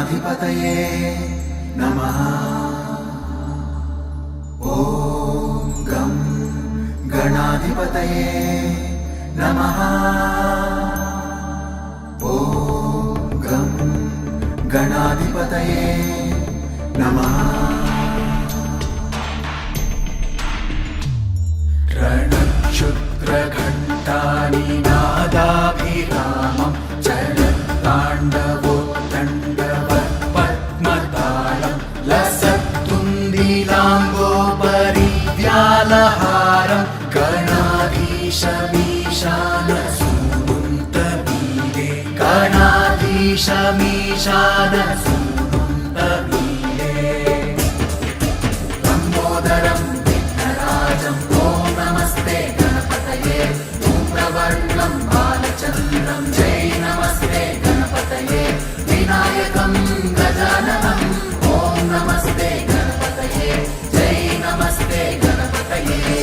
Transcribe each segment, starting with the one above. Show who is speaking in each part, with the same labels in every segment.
Speaker 1: गणाधिपतये नमः। ॐ गं गणाधिपतये नमः। ॐ गं गणाधिपतये नमः। रणक्षुद्रघण्टानिनादाभिरामं चलत्ताण्डवोत्तण्डवत्पद्मतालं लसत्तुन्दिलाम्बोपरिव्यालहारं गणाधीशमीशानसूनुन्तमीरे गणाधीशमीशानसूनुन्तमीरे लम्बोदरं विघ्नराजं ॐ नमस्ते गणपतये धूम्रवर्णं बालचन्द्रं जय नमस्ते गणपतये विनायकं गजाननं ॐ नमस्ते गणपतये जय नमस्ते गणपतये।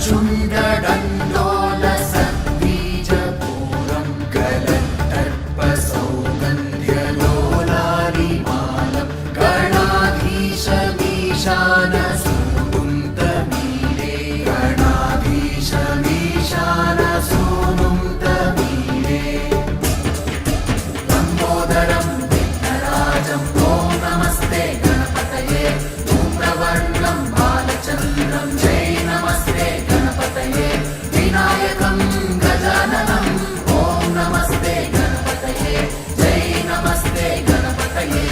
Speaker 1: चुण्डडण्डोलसद्बीजपूरं गलत्तर्पसौगन्ध्यलोलारिमालं गणाधीशमीशानसूनुन्तमीरे गणाधीशमीशानसूनुन्तमीरे लम्बोदरं विघ्नराजं ॐ नमस्ते गणपतये धूम्रवर्णं बालचन्द्रं जय नमस्ते गणपतये विनायकं गजाननं ॐ नमस्ते गणपतये जय नमस्ते गणपतये।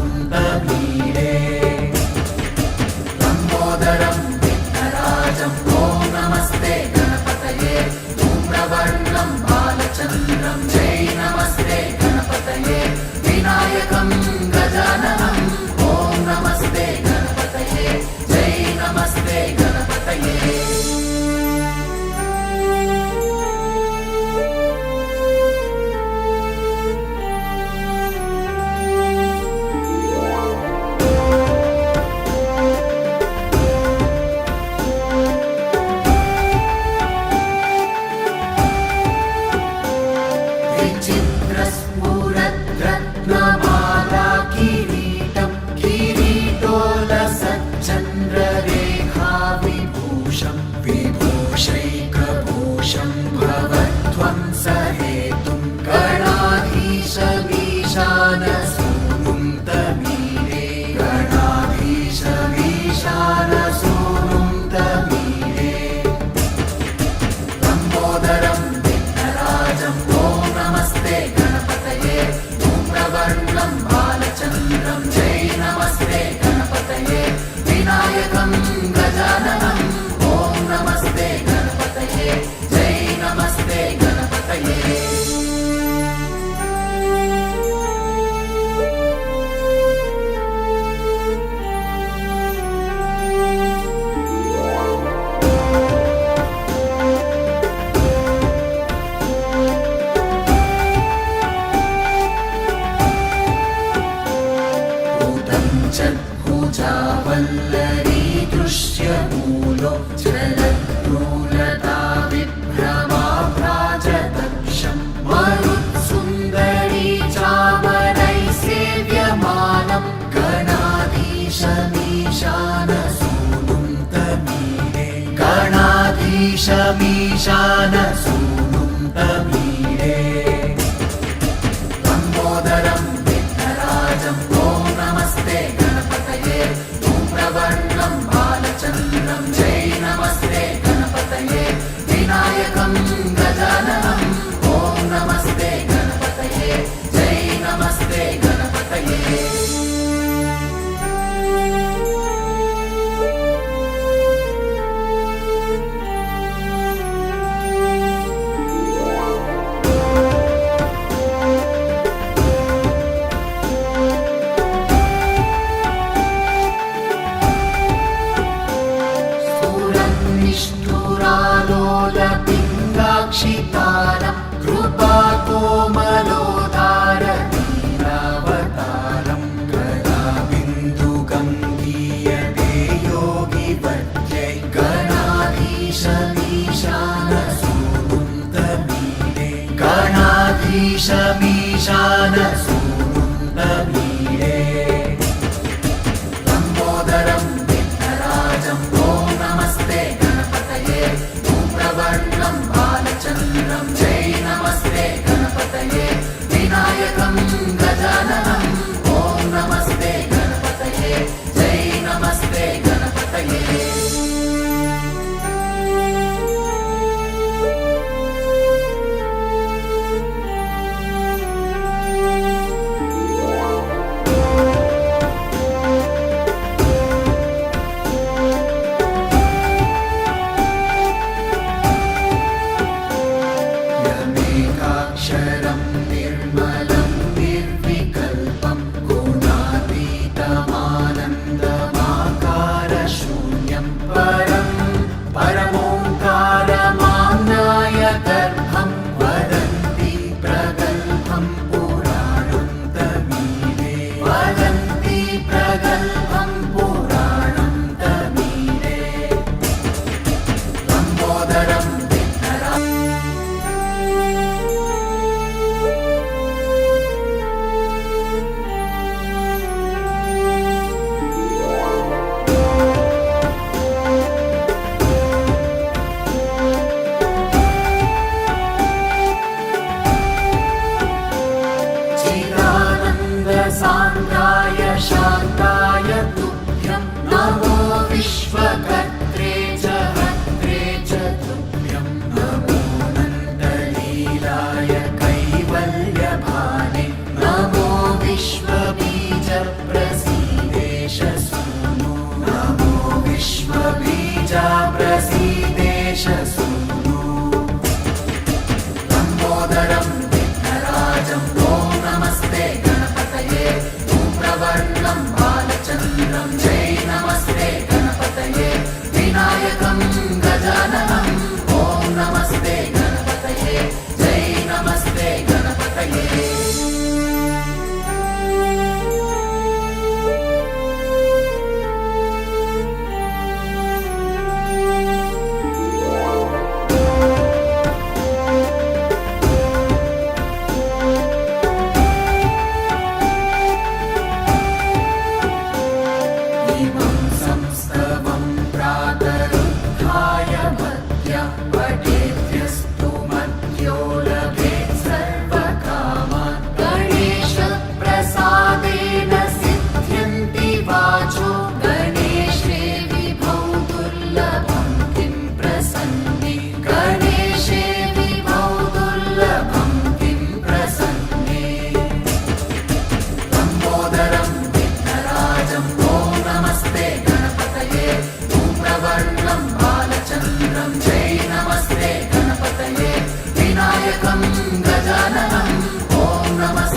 Speaker 1: गणाधीशमीशानसूनुन्तमीरे लम्बोदरं विघ्नराजं ॐ नमस्ते गणपतये धूम्रवर्णं बालचन्द्रं जय नमस्ते गणपतये विनायकं गजाननं ॐ नमस्ते गणपतये जय नमस्ते गणपतये। विचित्रस्फुरद्रत्नमाला किरीटं किरीटोलसच्चन्द्ररेखाविभूषं विभूषैकभूषं भवध्वंसहेतुं गणाधीशमीशानसूनुन्तमीरे गणाधीशमीशानसूनुन्तमीरे लम्बोदरं विघ्नराजं ॐ नमस्ते गणपतये धूम्रवर्णं बालचन्द्रं जय नमस्ते गणपतये विनायकं गजाननं ॐ नमस्ते गणपतये जय नमस्ते गणपतये। भुजावल्लरी दृश्यमूलो जलद्रूलता विभ्रमाभ्राजदक्षं मरुत्सुन्दरी चामरैः सेव्यमानं गणाधीशमीशानसूनुन्तमीरे गणाधीशमीशानसूनुं तमीडे लम्बोदरं विघ्नराजं ॐ नमस्ते गणपतये धूम्रवर्णं बालचन्द्रं जय नमस्ते गणपतये विनायकं गजाननं ॐ नमस्ते गणपतये जय नमस्ते गणपतये निष्ठुरालोलपिङ्गाक्षितारं कृपाकोमलोदारनीलावतारं गदाबिन्दुगङ्गीयते योगिवर्यै गणाधीशमीशानसूनुं तमीडे गणाधीशमीशानसूनुं तमीडे लम्बोदरं विघ्नराजं ॐ नमस्ते गणपतये धूम्रवर्णं बालचन्द्रं जय नमस्ते गणपतये विनायकं गजाननं ॐ नमस्ते गणपतये जय नमस्ते गणपतये यमेकाक्षरं निर्मलं निर्विकल्पं गुणातीतमानन्दमाकारशून्यं परमोङ्कारमाम्नाय गर्भं वदन्ति प्रगल्भं पुराणं तमीडे वदन्ति प्रगल्भं पुराणं तमीडे लम्बोदरं सान्द्राय शान्ताय तुभ्यं नमो विश्वकर्त्रे च हर्त्रे च तुभ्यं नमो नन्दलीलाय कैवल्यभाने नमो विश्वबीजप्रसीदेश सूनु नमो विश्वबीजप्रसीदेश सूनु लम्बोदरं विघ्नराजं ॐ नमस्ते धूम्रवर्णं बालचन्द्रं जय नमस्ते गणपतये विनायकं गजाननं ॐ नमस्ते गणपतये जय नमस्ते गणपतये इमं संस्तवं प्रातरुत्थाय मध्य पठेद्यस्तु मध्यो लभेत् सर्वकामान् गणेशप्रसादेन सिद्ध्यन्ति वाचो गणेशे विभौ दुर्लभं किं प्रसन्ने गणेशे विभौ दुर्लभं किं प्रसन्ने लम्बोदरं विघ्नराजं ॐ नमस्ते गणपतये धूम्रवर्णं बालचन्द्रं जय नमस्ते गणपतये विनायकं गजाननं ॐ नमस्ते